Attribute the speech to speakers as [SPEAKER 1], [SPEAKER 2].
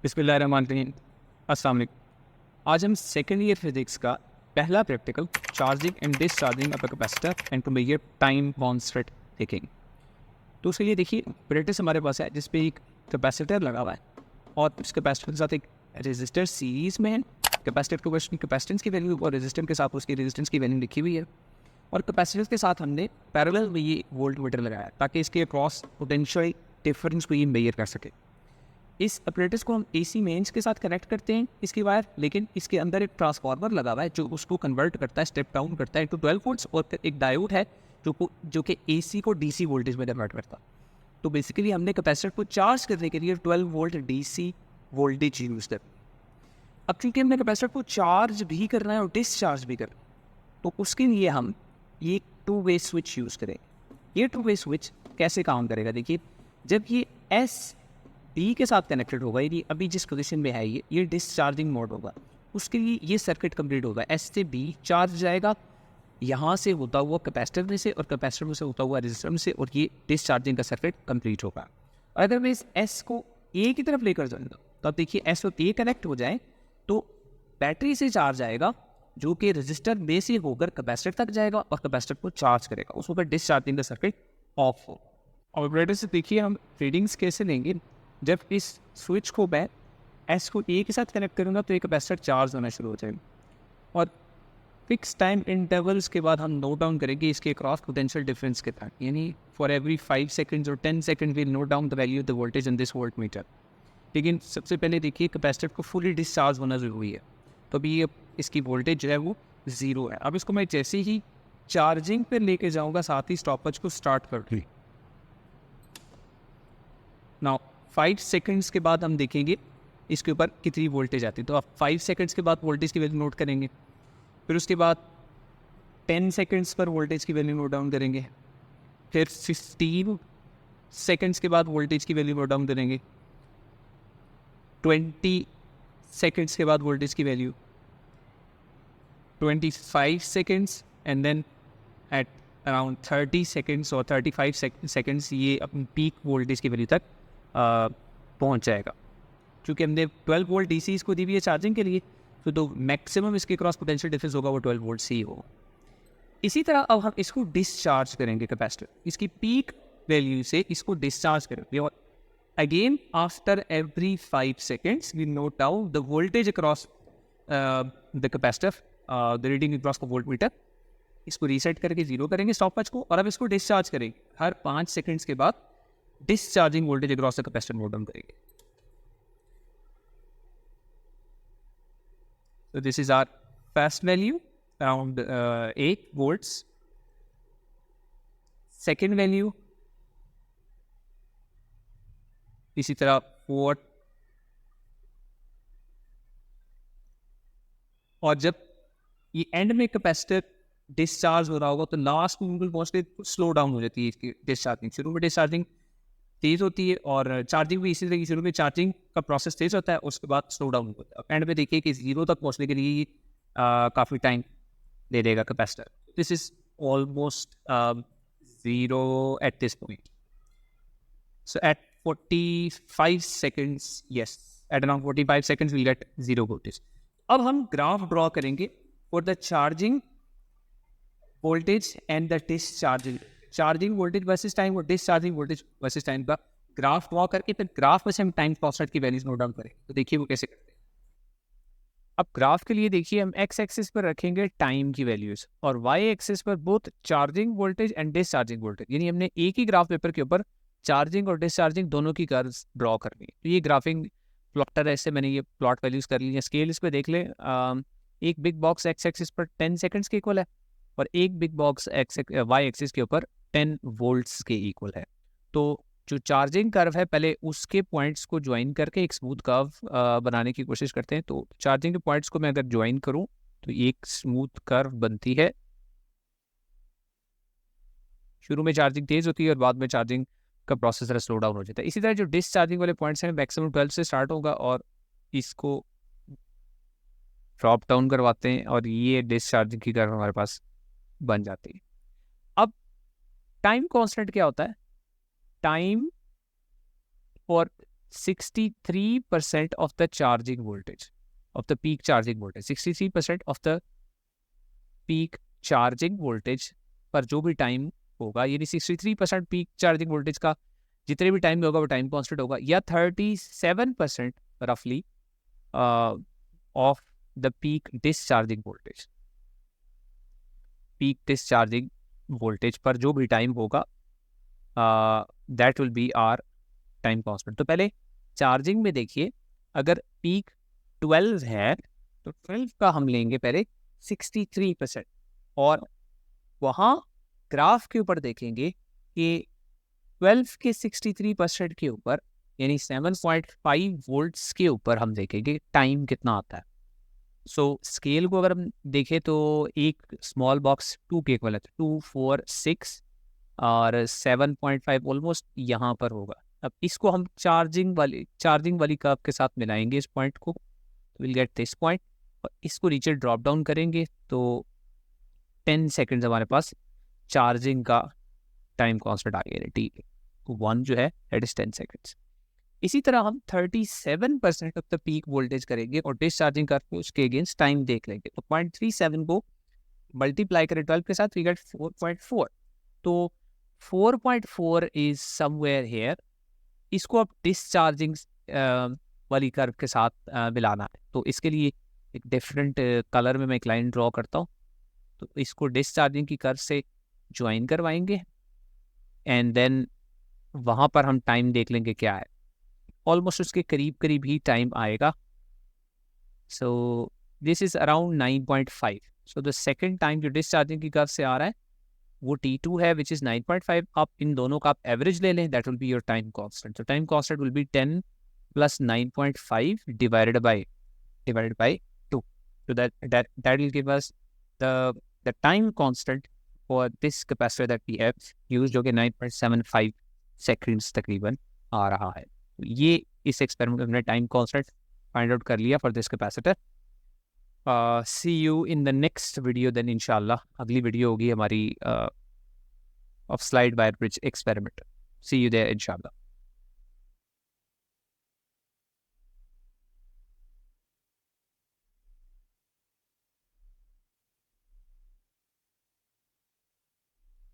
[SPEAKER 1] बिस्मिल्लाहिर्रहमानिर्रहीम। अस्सलाम वालेकुम। आज हम सेकेंड ईयर फिजिक्स का पहला practical charging and discharging of a capacitor and to measure time constant देखेंगे। तो उसके लिए देखिए प्रैक्टिस हमारे पास है जिसपे एक कैपेसिटर लगा हुआ है और उस कैपेसिटर के साथ एक रेजिस्टर सीरीज में है। कैपेसिटर को कैपेसिटेंस की वैल्यू और रेजिस्टेंस के साथ उसकी रेजिस्टेंस की वैल्यू लिखी हुई है और कैपेसिटर के साथ हमने पैरेलल में ये वोल्ट मीटर लगाया है ताकि इसके अक्रॉस पोटेंशियल डिफरेंस को ये मेजर कर सके। इस अपरेटस को हम एसी मेंस के साथ कनेक्ट करते हैं इसकी वायर, लेकिन इसके अंदर एक ट्रांसफार्मर लगा हुआ है जो उसको कन्वर्ट करता है, स्टेप डाउन करता है टू 12 वोल्ट्स, और फिर एक डायोड है जो कि एसी को डीसी वोल्टेज में कन्वर्ट करता है। तो बेसिकली हमने कैपेसिटर को चार्ज करने के लिए 12 वोल्ट डीसी वोल्टेज यूज कर। अब क्योंकि हमने कैपेसिटर को चार्ज भी करना है और डिस्चार्ज भी करना है, तो उसके लिए हम ये टू वे स्विच यूज़ करें। ये टू वे स्विच कैसे काम करेगा देखिए, जब ये एस डी के साथ कनेक्टेड होगा, यदि अभी जिस पोजीशन में है ये डिस्चार्जिंग मोड होगा, उसके लिए ये सर्किट कंप्लीट होगा। एस से बी चार्ज जाएगा यहाँ से होता हुआ कैपेसिटर में से और कैपेसिटर में से होता हुआ रेजिस्टर में से, और ये डिस्चार्जिंग का सर्किट कंप्लीट होगा। अगर मैं इस एस को ए की तरफ लेकर जाऊँगा तो अब देखिए एस और ए कनेक्ट हो जाए तो बैटरी से चार्ज आएगा जो कि रजिस्टर में से होकर कैपेसिटर तक जाएगा और कैपेसिटर को चार्ज करेगा, उस वक्त डिस्चार्जिंग का सर्किट ऑफ हो। और ऑपरेटर से देखिए हम रीडिंग्स कैसे लेंगे। जब इस स्विच को मैं एस को ए के साथ कनेक्ट करूँगा तो एक कैपेसिटर चार्ज होना शुरू हो जाएगा और फिक्स टाइम इंटरवल्स के बाद हम नोट डाउन करेंगे इसके क्रॉस पोटेंशियल डिफरेंस के तहत, यानी फॉर एवरी 5 सेकंड्स और 10 second will note down the value of the voltage in this volt meter. लेकिन सबसे पहले देखिए कैपेसिटर को फुली डिस्चार्ज होना ज़रूरी है, तो अभी ये इसकी वोल्टेज जो है वो 0 है। अब इसको मैं जैसे ही चार्जिंग पर लेके जाऊँगा साथ ही स्टॉपवॉच को स्टार्ट कर दूँ। नाउ 5 सेकंड्स के बाद हम देखेंगे इसके ऊपर कितनी वोल्टेज आती है, तो आप 5 सेकंड्स के बाद वोल्टेज की वैल्यू नोट करेंगे, फिर उसके बाद 10 सेकंड्स पर वोल्टेज की वैल्यू नोट डाउन करेंगे, फिर 15 सेकंड्स के बाद वोल्टेज की वैल्यू नोट डाउन करेंगे, 20 सेकंड्स के बाद वोल्टेज की value, 25 seconds, and then at around 30 seconds और 35 सेकंड्स ये अपनी पीक वोल्टेज की वैल्यू तक पहुंच जाएगा। क्योंकि हमने 12 वोल्ट डीसी इसको दी हुई है चार्जिंग के लिए, तो मैक्सिमम इसके क्रॉस पोटेंशियल डिफरेंस होगा वो 12 वोल्ट से ही होगा। इसी तरह अब हम इसको डिस्चार्ज करेंगे, कैपेसिटर इसकी पीक वैल्यू से इसको डिस्चार्ज करेंगे और again after every 5 seconds we note down the voltage across the capacitor, the reading across the voltmeter. इसको रीसेट करके 0 करेंगे स्टॉपवॉच को और अब इसको डिस्चार्ज करेंगे। हर 5 सेकंड्स के बाद discharging voltage across the capacitor note down करेंगे। So this is our first value around 8 volts. Second value इसी तरह 4, और जब ये एंड में कैपेसिटर डिस्चार्ज हो रहा होगा तो लास्ट में बिल्कुल पहुँचते स्लो डाउन हो जाती है इसकी डिस्चार्जिंग। शुरू में डिस्चार्जिंग तेज़ होती है और चार्जिंग भी इसी तरह की, शुरू में चार्जिंग का प्रोसेस तेज़ होता है, उसके बाद स्लो डाउन होता है। अब एंड में देखिए कि 0 तक पहुँचने के लिए काफ़ी टाइम दे देगा capacitor. This is almost 0 at this point. So at 45 seconds, yes, at around 45 seconds will get 0 voltage. अब हम ग्राफ ड्रॉ करेंगे for the charging voltage and the charging voltage versus time और डिस्चार्जिंग वोल्टेज वर्सेस टाइम का graph draw करके फिर graph में से हम टाइम कॉन्स्टेंट की वैल्यूज नोट डाउन करें। तो देखिए वो कैसे करते हैं। अब ग्राफ के लिए देखिए हम एक्स एक्सिस पर रखेंगे टाइम की वैल्यूज और वाई एक्सिस पर both charging voltage and discharging voltage, यानी हमने एक ही ग्राफ पेपर के ऊपर चार्जिंग और डिस्चार्जिंग दोनों की कर्व्स ड्रॉ करनी है। तो ये ग्राफिंग प्लॉटर है, इससे मैंने ये प्लॉट वैल्यूज कर ली है। स्केल इस पर देख ले, एक बिग बॉक्स एक्स एक्सिस पर 10 सेकंड्स के इक्वल है और एक बिग बॉक्स वाई एक्सिस के ऊपर 10 वोल्ट्स के इक्वल है। तो जो चार्जिंग कर्व है पहले उसके पॉइंट्स को ज्वाइन करके एक स्मूथ कर्व बनाने की कोशिश करते हैं। तो चार्जिंग के पॉइंट्स को मैं अगर ज्वाइन करूं तो एक स्मूथ कर्व बनती है। शुरू में चार्जिंग तेज होती है और बाद में चार्जिंग का प्रोसेस जरा स्लो डाउन हो जाता है। इसी तरह जो डिस्चार्जिंग वाले पॉइंट्स हैं मैक्सिमम 12 से स्टार्ट होगा और इसको ड्रॉप डाउन करवाते हैं और ये डिस्चार्जिंग की कर्व हमारे पास बन जाती है। अब टाइम कांस्टेंट क्या होता है? Time for 63% of the charging voltage, of the peak charging voltage, 63% of the peak charging voltage पर जो भी टाइम होगा, यानी 63% पीक चार्जिंग वोल्टेज का जितने भी टाइम में होगा वो टाइम कांस्टेंट होगा, या 37% रफली of the peak discharging voltage, peak discharging voltage पर जो भी टाइम होगा that will be our time constant. तो पहले चार्जिंग में देखिए, अगर पीक 12 है तो 12 का हम लेंगे पहले 63%, और वहाँ ग्राफ के ऊपर देखेंगे कि 12 के 63% के ऊपर यानी 7.5 वोल्ट्स के ऊपर हम देखेंगे टाइम कितना आता है। सो स्केल को अगर हम देखें तो एक स्मॉल बॉक्स 2 के इक्वल है, 2, 4, 6 और 7.5 ऑलमोस्ट यहाँ पर होगा। अब इसको हम चार्जिंग वाली कर्व के साथ मिलाएंगे इस पॉइंट को, विल गेट दिस पॉइंट, और इसको नीचे ड्रॉप डाउन करेंगे तो 10 सेकेंड्स हमारे पास चार्जिंग का टाइम कांस्टेंट आ गया, ठीक है, 1 जो है दैट इज 10 सेकेंड्स। इसी तरह हम 37% ऑफ द पीक वोल्टेज करेंगे और डिस्चार्जिंग करके उसके अगेंस्ट टाइम देख लेंगे, तो 0.37 को मल्टीप्लाई करें 12 के साथ, वी गेट 4.4। तो 4.4 इज समवेयर हेयर, इसको अब डिस्चार्जिंग वाली कर्व के साथ मिलाना है। तो इसके लिए एक डिफरेंट कलर में मैं एक लाइन ड्रॉ करता हूँ, तो इसको डिस्चार्जिंग की कर्व से ज्वाइन करवाएंगे एंड देन वहाँ पर हम टाइम देख लेंगे क्या है, ऑलमोस्ट उसके करीब करीब ही टाइम आएगा। So this is around 9.5। So the second time जो डिस्चार्जिंग की कर्व से आ रहा है वो T2 है विच इज़ 9.5। आप इन दोनों का आप एवरेज ले लें, that will be your time constant. तो time constant will be 10 + 9.5 divided by 2। So that will give us the time constant for this capacitor that we have used, जो कि 9.75 seconds तकरीबन आ रहा है। ये इस एक्सपेरिमेंट में हमने टाइम कांस्टेंट फाइंड आउट कर लिया for this capacitor. See you in the next video then इंशाल्लाह। अगली वीडियो होगी हमारी of slide wire bridge experiment. See you there इंशाल्लाह।